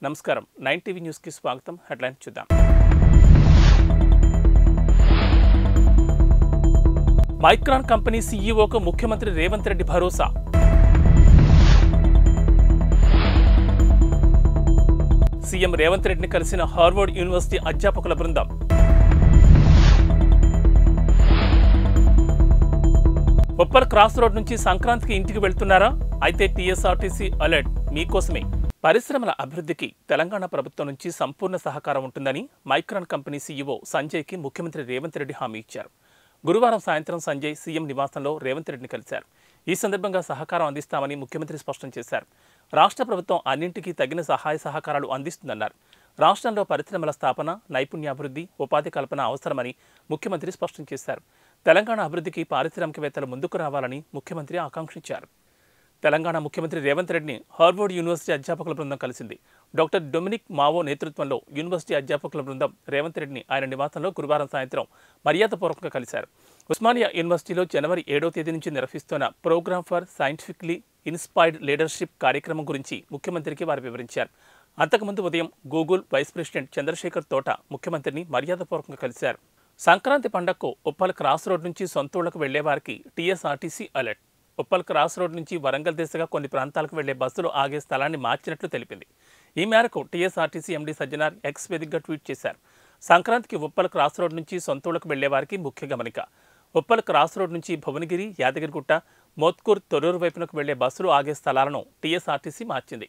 నమస్కారం 9 TV news కి స్వాగతం. హెడ్లైన్స్ చూద్దాం. మైక్రాన్ కంపెనీ సీఈఓకు ముఖ్యమంత్రి రేవంత్ రెడ్డి భరోసా. సీఎం రేవంత్ రెడ్డిని కలిసిన హార్వర్డ్ యూనివర్సిటీ అధ్యాపకుల బృందం. ఉప్పల్ క్రాస్ రోడ్ నుంచి సంక్రాంతికి ఇంటికి వెళ్తున్నారా? అయితే టీఎస్ఆర్టీసీ అలర్ట్ మీకోసమే. పరిశ్రమల అభివృద్ధికి తెలంగాణ ప్రభుత్వం నుంచి సంపూర్ణ సహకారం ఉంటుందని మైక్రాన్ కంపెనీ సీఈఓ సంజయ్కి ముఖ్యమంత్రి రేవంత్ రెడ్డి హామీ ఇచ్చారు. గురువారం సాయంత్రం సంజయ్ సీఎం నివాసంలో రేవంత్ రెడ్డిని కలిశారు. ఈ సందర్భంగా సహకారం అందిస్తామని ముఖ్యమంత్రి స్పష్టం చేశారు. రాష్ట్ర ప్రభుత్వం అన్నింటికీ తగిన సహాయ సహకారాలు అందిస్తుందన్నారు. రాష్ట్రంలో పరిశ్రమల స్థాపన, నైపుణ్యాభివృద్ధి, ఉపాధి కల్పన అవసరమని ముఖ్యమంత్రి స్పష్టం చేశారు. తెలంగాణ అభివృద్ధికి పారిశ్రామికవేత్తలు ముందుకు రావాలని ముఖ్యమంత్రి ఆకాంక్షించారు. తెలంగాణ ముఖ్యమంత్రి రేవంత్ రెడ్డిని హార్వర్డ్ యూనివర్సిటీ అధ్యాపకుల బృందం కలిసింది. డాక్టర్ డొమినిక్ మావో నేతృత్వంలో యూనివర్సిటీ అధ్యాపకుల బృందం రేవంత్ రెడ్డిని ఆయన నివాసంలో గురువారం సాయంత్రం మర్యాదపూర్వకంగా కలిశారు. ఉస్మానియా యూనివర్సిటీలో జనవరి 7వ తేదీ నుంచి నిర్వహిస్తున్న programme for scientifically inspired leadership కార్యక్రమం గురించి ముఖ్యమంత్రికి వారు వివరించారు. అంతకుముందు ఉదయం గూగుల్ వైస్ ప్రెసిడెంట్ చంద్రశేఖర్ తోట ముఖ్యమంత్రిని మర్యాదపూర్వకంగా కలిశారు. సంక్రాంతి పండగకు ఉప్పల్ క్రాస్ రోడ్ నుంచి సొంతూళ్లకు వెళ్లే వారికి TSRTC alert. Uppal cross road నుంచి వరంగల్ దిశగా కొన్ని ప్రాంతాలకు వెళ్లే బస్సులు ఆగే స్థలాన్ని మార్చినట్లు తెలిపింది. ఈ మేరకు టీఎస్ఆర్టీసీ ఎండీ సజ్జనార్ ఎక్స్ వేదికగా ట్వీట్ చేశారు. సంక్రాంతికి ఉప్పల్ క్రాస్ రోడ్ నుంచి సొంతూళ్లకు వెళ్లే వారికి ముఖ్య గమనిక. ఉప్పల్ క్రాస్ రోడ్ నుంచి భువనగిరి, యాదగిరిగుట్ట, మోత్కూర్, తొర్రూరు వైపునకు వెళ్లే బస్సులు ఆగే స్థలాలను టీఎస్ఆర్టీసీ మార్చింది.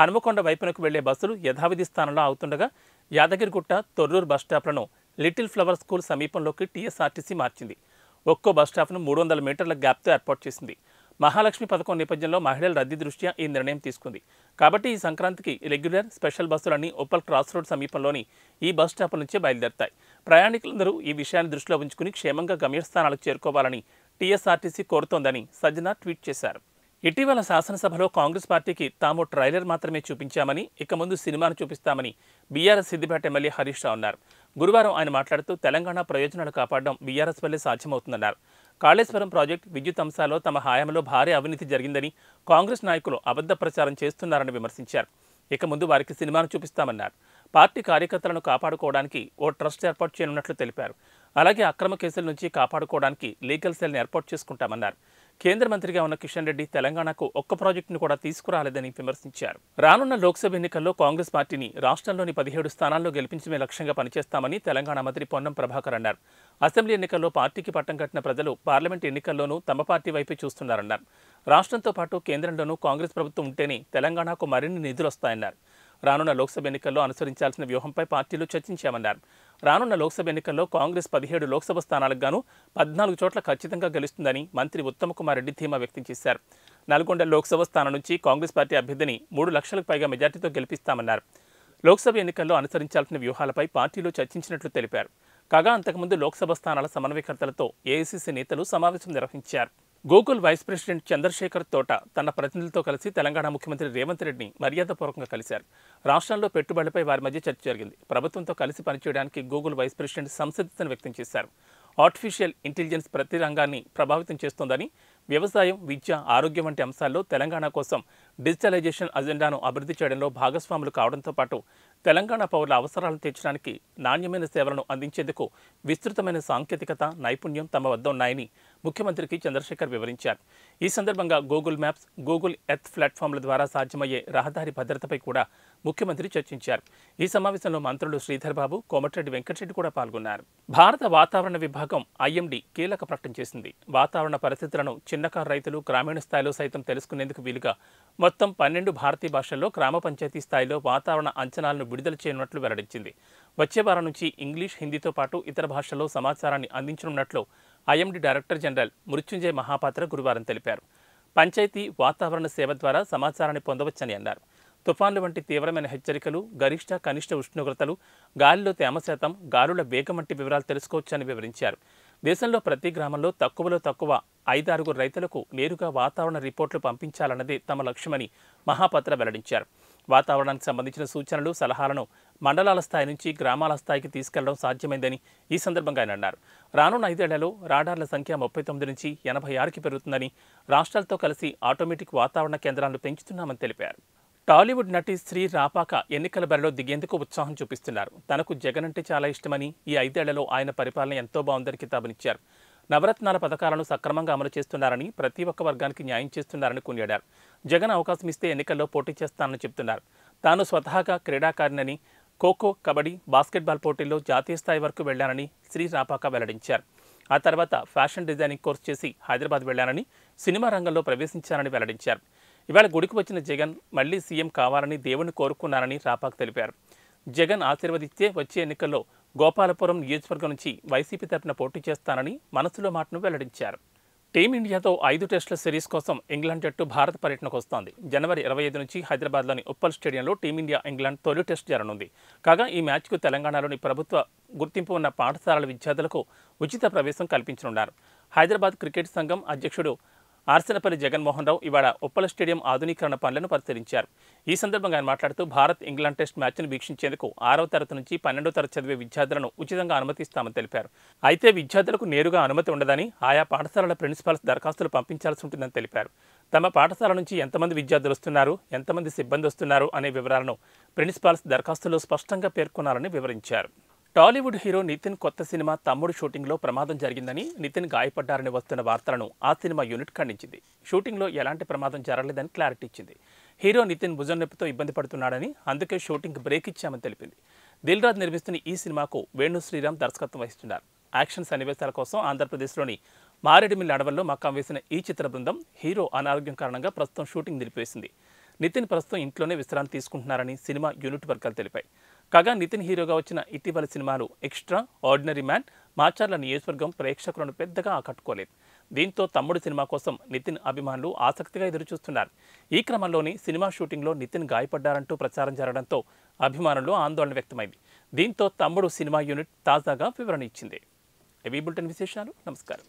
హనుమకొండ వైపునకు వెళ్లే బస్సులు యథావిధి స్థానంలో అవుతుండగా యాదగిరిగుట్ట, తొర్రూరు బస్టాప్లను లిటిల్ ఫ్లవర్ స్కూల్ సమీపంలోకి టీఎస్ఆర్టీసీ మార్చింది. ఒక్కో బస్టాప్ను 300 మీటర్ల గ్యాప్తో ఏర్పాటు చేసింది. మహాలక్ష్మి పథకం నేపథ్యంలో మహిళల రద్దీ దృష్ట్యా ఈ నిర్ణయం తీసుకుంది. కాబట్టి ఈ సంక్రాంతికి రెగ్యులర్, స్పెషల్ బస్సులన్నీ ఉప్పల్ క్రాస్ రోడ్ సమీపంలోని ఈ బస్ స్టాప్ల నుంచే బయలుదేరతాయి. ప్రయాణికులందరూ ఈ విషయాన్ని దృష్టిలో ఉంచుకుని క్షేమంగా గమ్యస్థానాలకు చేరుకోవాలని టీఎస్ఆర్టీసీ కోరుతోందని సజ్జనార్ ట్వీట్ చేశారు. ఇటీవల శాసనసభలో కాంగ్రెస్ పార్టీకి తాము ట్రైలర్ మాత్రమే చూపించామని, ఇక ముందు సినిమాను చూపిస్తామని బీఆర్ఎస్ సిద్దిపేట ఎమ్మెల్యే హరీష్ రావు అన్నారు. గురువారం ఆయన మాట్లాడుతూ తెలంగాణ ప్రయోజనాలు కాపాడడం బీఆర్ఎస్ వల్లే సాధ్యమవుతుందన్నారు. కాళేశ్వరం ప్రాజెక్టు, విద్యుత్ అంశాల్లో తమ హయాంలో భారీ అవినీతి జరిగిందని కాంగ్రెస్ నాయకులు అబద్ధ ప్రచారం చేస్తున్నారని విమర్శించారు. ఇక ముందు వారికి సినిమాను చూపిస్తామన్నారు. పార్టీ కార్యకర్తలను కాపాడుకోవడానికి ఓ ట్రస్ట్ ఏర్పాటు చేయనున్నట్లు తెలిపారు. అలాగే అక్రమ కేసుల నుంచి కాపాడుకోవడానికి లీగల్ సెల్ని ఏర్పాటు చేసుకుంటామన్నారు. కేంద్ర మంత్రిగా ఉన్న కిషన్ రెడ్డి తెలంగాణకు ఒక్క ప్రాజెక్టును కూడా తీసుకురాలేదని విమర్శించారు. రానున్న లోక్సభ ఎన్నికల్లో కాంగ్రెస్ పార్టీని రాష్ట్రంలోని 17 స్థానాల్లో గెలిపించడమే లక్ష్యంగా పనిచేస్తామని తెలంగాణ మంత్రి పొన్నం ప్రభాకర్ అన్నారు. అసెంబ్లీ ఎన్నికల్లో పార్టీకి పట్టం కట్టిన ప్రజలు పార్లమెంట్ ఎన్నికల్లోనూ తమ పార్టీ వైపే చూస్తున్నారన్నారు. రాష్ట్రంతో పాటు కేంద్రంలోనూ కాంగ్రెస్ ప్రభుత్వం ఉంటేనే తెలంగాణకు మరిన్ని నిధులు వస్తాయన్నారు. రానున్న లోక్సభ ఎన్నికల్లో అనుసరించాల్సిన వ్యూహంపై పార్టీలు చర్చించామన్నారు. రానున్న లోక్సభ ఎన్నికల్లో కాంగ్రెస్ 17 లోక్సభ స్థానాలకు గాను 14 చోట్ల ఖచ్చితంగా గెలుస్తుందని మంత్రి ఉత్తమ్ కుమార్ రెడ్డి ధీమా వ్యక్తం చేశారు. నల్గొండ లోక్సభ స్థానం నుంచి కాంగ్రెస్ పార్టీ అభ్యర్థిని 3 లక్షలకు పైగా మెజార్టీతో గెలిపిస్తామన్నారు. లోక్సభ ఎన్నికల్లో అనుసరించాల్సిన వ్యూహాలపై పార్టీలు చర్చించినట్లు తెలిపారు. కాగా అంతకుముందు లోక్సభ స్థానాల సమన్వయకర్తలతో ఏఐసీసీ నేతలు సమావేశం నిర్వహించారు. గూగుల్ వైస్ ప్రెసిడెంట్ చంద్రశేఖర్ తోట తన ప్రతినిధులతో కలిసి తెలంగాణ ముఖ్యమంత్రి రేవంత్ రెడ్డిని మర్యాదపూర్వకంగా కలిశారు. రాష్ట్రంలో పెట్టుబడులపై వారి మధ్య చర్చ జరిగింది. ప్రభుత్వంతో కలిసి పనిచేయడానికి గూగుల్ వైస్ ప్రెసిడెంట్ సంసిద్ధతను వ్యక్తం చేశారు. ఆర్టిఫిషియల్ ఇంటెలిజెన్స్ ప్రతి రంగాన్ని ప్రభావితం చేస్తోందని, వ్యవసాయం, విద్య, ఆరోగ్యం వంటి అంశాల్లో తెలంగాణ కోసం డిజిటలైజేషన్ అజెండాను అభివృద్ధి చేయడంలో భాగస్వాములు కావడంతో పాటు తెలంగాణ పౌరుల అవసరాలను తీర్చడానికి నాణ్యమైన సేవలను అందించేందుకు విస్తృతమైన సాంకేతికత, నైపుణ్యం తమ వద్ద ఉన్నాయని ముఖ్యమంత్రికి చంద్రశేఖర్ వివరించారు. ఈ సందర్భంగా గూగుల్ మ్యాప్స్, గూగుల్ ఎర్త్ ప్లాట్ఫామ్ల ద్వారా సాధ్యమయ్యే రహదారి భద్రతపై కూడా ముఖ్యమంత్రి చర్చించారు. ఈ సమావేశంలో మంత్రులు శ్రీధర్ బాబు, కోమటిరెడ్డి వెంకటరెడ్డి కూడా పాల్గొన్నారు. భారత వాతావరణ విభాగం ఐఎండీ కీలక ప్రకటన చేసింది. వాతావరణ పరిస్థితులను చిన్నకారు రైతులు గ్రామీణ స్థాయిలో సైతం తెలుసుకునేందుకు వీలుగా మొత్తం 12 భారతీయ భాషల్లో గ్రామ పంచాయతీ స్థాయిలో వాతావరణ అంచనాలను విడుదల చేయనున్నట్లు వెల్లడించింది. వచ్చే వారం నుంచి ఇంగ్లీష్, హిందీతో పాటు ఇతర భాషల్లో సమాచారాన్ని అందించనున్నట్లు IMD director general Mrutyunjay Mohapatra గురువారం తెలిపారు. పంచాయతీ వాతావరణ సేవ ద్వారా సమాచారాన్ని పొందవచ్చని అన్నారు. తుఫాన్లు వంటి తీవ్రమైన హెచ్చరికలు, గరిష్ట, కనిష్ట ఉష్ణోగ్రతలు, గాలిలో తేమ శాతం, గాలుల వేగం వంటి వివరాలు తెలుసుకోవచ్చని వివరించారు. దేశంలో ప్రతి గ్రామంలో తక్కువలో తక్కువ 5-6 రైతులకు నేరుగా వాతావరణ రిపోర్టులు పంపించాలన్నదే తమ లక్ష్యమని మహాపాత్ర వెల్లడించారు. వాతావరణానికి సంబంధించిన సూచనలు, సలహాలను మండలాల స్థాయి నుంచి గ్రామాల స్థాయికి తీసుకెళ్లడం సాధ్యమైందని ఈ సందర్భంగా ఆయన అన్నారు. రానున్న 5 ఏళ్లలో రాడార్ల సంఖ్య 39 నుంచి 86కి పెరుగుతుందని, రాష్ట్రాలతో కలిసి ఆటోమేటిక్ వాతావరణ కేంద్రాలను పెంచుతున్నామని తెలిపారు. టాలీవుడ్ నటి శ్రీ రాపాక ఎన్నికల బరిలో దిగేందుకు ఉత్సాహం చూపిస్తున్నారు. తనకు జగన్ అంటే చాలా ఇష్టమని, ఈ 5 ఏళ్లలో ఆయన పరిపాలన ఎంతో బాగుందని కితాబునిచ్చారు. నవరత్నాల పథకాలను సక్రమంగా అమలు చేస్తున్నారని, ప్రతి ఒక్క వర్గానికి న్యాయం చేస్తున్నారని కొనియాడారు. జగన్ అవకాశం ఇస్తే ఎన్నికల్లో పోటీ చేస్తానని చెబుతున్నారు. తాను స్వతహాగా క్రీడాకారిణని, ఖోఖో, కబడ్డీ, బాస్కెట్బాల్ పోటీల్లో జాతీయ స్థాయి వరకు వెళ్లానని శ్రీ రాపాక వెల్లడించారు. ఆ తర్వాత ఫ్యాషన్ డిజైనింగ్ కోర్సు చేసి హైదరాబాద్ వెళ్లానని, సినిమా రంగంలో ప్రవేశించారని వెల్లడించారు. ఇవాళ గుడికి వచ్చిన జగన్ మళ్లీ సీఎం కావాలని దేవుణ్ణి కోరుకున్నారని రాపాక్ తెలిపారు. జగన్ ఆశీర్వదిస్తే వచ్చే ఎన్నికల్లో గోపాలపురం నియోజకవర్గం నుంచి వైసీపీ తరపున పోటీ చేస్తానని మనసులో మాటను వెల్లడించారు. టీమిండియాతో 5 టెస్టుల సిరీస్ కోసం ఇంగ్లాండ్ జట్టు భారత పర్యటనకు వస్తోంది. జనవరి 25 నుంచి హైదరాబాద్లోని ఉప్పల్ స్టేడియంలో టీమిండియా ఇంగ్లాండ్ తొలి టెస్ట్ జరగనుంది. కాగా ఈ మ్యాచ్కు తెలంగాణలోని ప్రభుత్వ గుర్తింపు ఉన్న పాఠశాలల విద్యార్థులకు ఉచిత ప్రవేశం కల్పించనున్నారు. హైదరాబాద్ క్రికెట్ సంఘం అధ్యక్షుడు ఆర్సనపల్లి జగన్మోహన్ రావు ఇవాళ ఉప్పల స్టేడియం ఆధునీకరణ పనులను పరిశీలించారు. ఈ సందర్భంగా ఆయన మాట్లాడుతూ భారత్ ఇంగ్లాండ్ టెస్ట్ మ్యాచ్ను వీక్షించేందుకు 6వ తరగతి నుంచి 12వ తరగతి చదివే విద్యార్థులను ఉచితంగా అనుమతిస్తామని తెలిపారు. అయితే విద్యార్థులకు నేరుగా అనుమతి ఉండదని, ఆయా పాఠశాలల ప్రిన్సిపాల్స్ దరఖాస్తులు పంపించాల్సి ఉంటుందని తెలిపారు. తమ పాఠశాల నుంచి ఎంతమంది విద్యార్థులు వస్తున్నారు, ఎంతమంది సిబ్బంది వస్తున్నారు అనే వివరాలను ప్రిన్సిపాల్స్ దరఖాస్తులో స్పష్టంగా పేర్కొనాలని వివరించారు. టాలీవుడ్ హీరో నితిన్ కొత్త సినిమా తమ్ముడు షూటింగ్లో ప్రమాదం జరిగిందని, నితిన్ గాయపడ్డారని వస్తున్న వార్తలను ఆ సినిమా యూనిట్ ఖండించింది. షూటింగ్లో ఎలాంటి ప్రమాదం జరగలేదని క్లారిటీ ఇచ్చింది. హీరో నితిన్ భుజం నొప్పితో ఇబ్బంది పడుతున్నాడని, అందుకే షూటింగ్ బ్రేక్ ఇచ్చామని తెలిపింది. దిల్ రాజు నిర్మిస్తున్న ఈ సినిమాకు వేణు శ్రీరామ్ దర్శకత్వం వహిస్తున్నారు. యాక్షన్ సన్నివేశాల కోసం ఆంధ్రప్రదేశ్లోని మారేడుమిల్లి అడవుల్లో మకాం వేసిన ఈ చిత్ర బృందం హీరో అనారోగ్యం కారణంగా ప్రస్తుతం షూటింగ్ నిలిపివేసింది. నితిన్ ప్రస్తుతం ఇంట్లోనే విశ్రాంతి తీసుకుంటున్నారని సినిమా యూనిట్ వర్గాలు తెలిపాయి. కాగా నితిన్ హీరోగా వచ్చిన ఇటీవల సినిమాలు ఎక్స్ట్రా, ఆర్డినరీ మ్యాన్, మాచర్ల నియోజకవర్గం ప్రేక్షకులను పెద్దగా ఆకట్టుకోలేదు. దీంతో తమ్ముడు సినిమా కోసం నితిన్ అభిమానులు ఆసక్తిగా ఎదురుచూస్తున్నారు. ఈ క్రమంలోనే సినిమా షూటింగ్లో నితిన్ గాయపడ్డారంటూ ప్రచారం జరగడంతో అభిమానులు ఆందోళన వ్యక్తమైంది. దీంతో తమ్ముడు సినిమా యూనిట్ తాజాగా వివరణ ఇచ్చింది. ఇవి బులెటిన్ విశేషాలు. నమస్కారం.